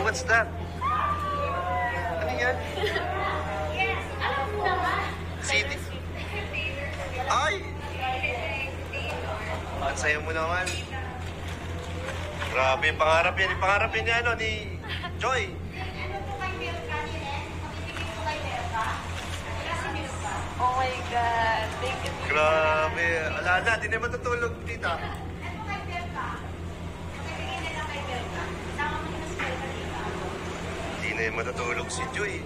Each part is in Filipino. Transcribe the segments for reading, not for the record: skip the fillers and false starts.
what's that? Ano yan? Yes, alam mo naman. CD. Ay! Ang saya mo naman. Grabe, pangarap yan. Pangarap yan ano, ni Joy. Oh my God. Thank you. Grabe. Ala na, di na matutulog, tita. Di na matutulog si Joy.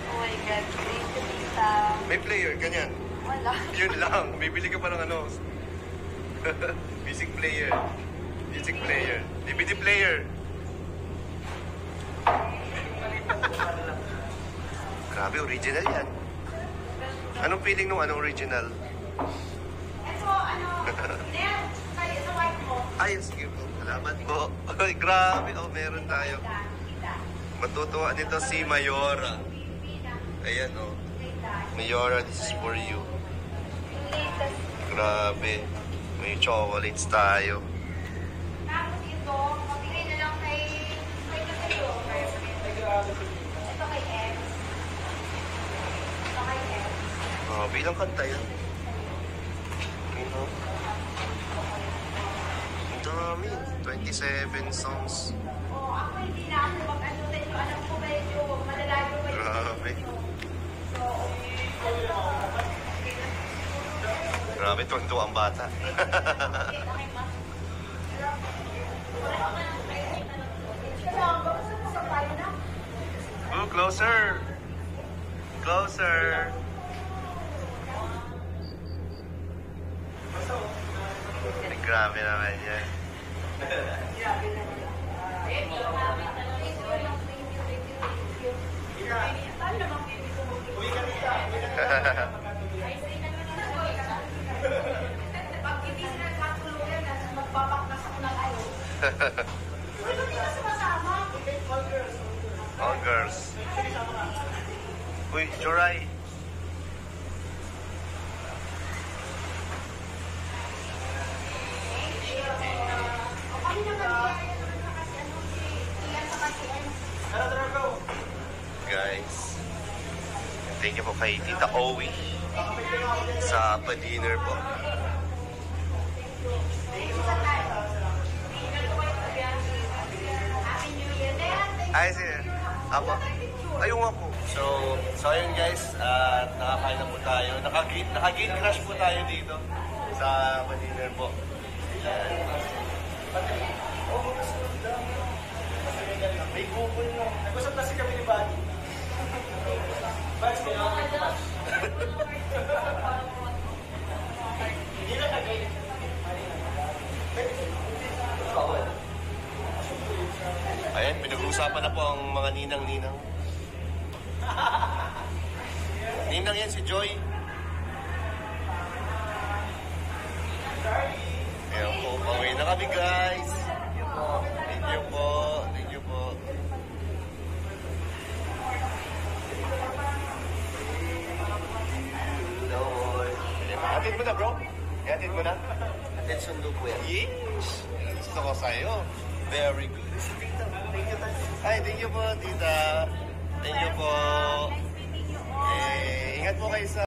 Oh my God. Thank you, tita. May player, ganyan. Wala. Yun lang. Bibili ka pa ng ano. Music player. Music player. DVD player. Grabe, original yan. Anong feeling nung anong original? Ito, Nel, kayo sa wife mo. Ay, sige po. Salamat po. Ay, grabe. Oh, meron tayo. Matutuwa nito si Mayora. Ayan, oh. Mayora, this is for you. Grabe. May chocolates tayo. Tapos ito, mabigay na lang kay Kasayo. Ito kay Ed. Ito kay Ed. Grabe, ilang kanta yan? Ano? Ang dami. 27 songs. Oh, ako hindi na ako mag-ano sa inyo. Alam ko medyo malalayo ba yun? Grabe. So, Grabe, tuwang-tuwa ang bata. Oh, closer! Closer! Ay, grabe naman yan. pag hindi sila nagkatulugan, magbabaknas ako ng ayo. Uy, ba't di ka sumasama? All girls. Uy, Joray. Guys, thank you po kay Tita Owie sa pa-dinner po. Ay, sige. Apo. Ayun nga po. So ayun guys, nakakain na po tayo. Naka-gate crush po tayo dito sa pa-dinner po. May google na. Nag-usap kasi kami ni Buddy. Buddy, hindi na kagay. Ayan, pinag-uusapan na po ang mga ninang-ninang. Ninang yan si Joy. Ayan po, pauwi na kami guys. Thank you po. Thank you po. Atid mo na bro? Atid mo na? Atid sundo po yan. Yes! Gusto ko sa'yo. Very good. Ay, thank you po, tita. Thank you po. Ingat po kayo sa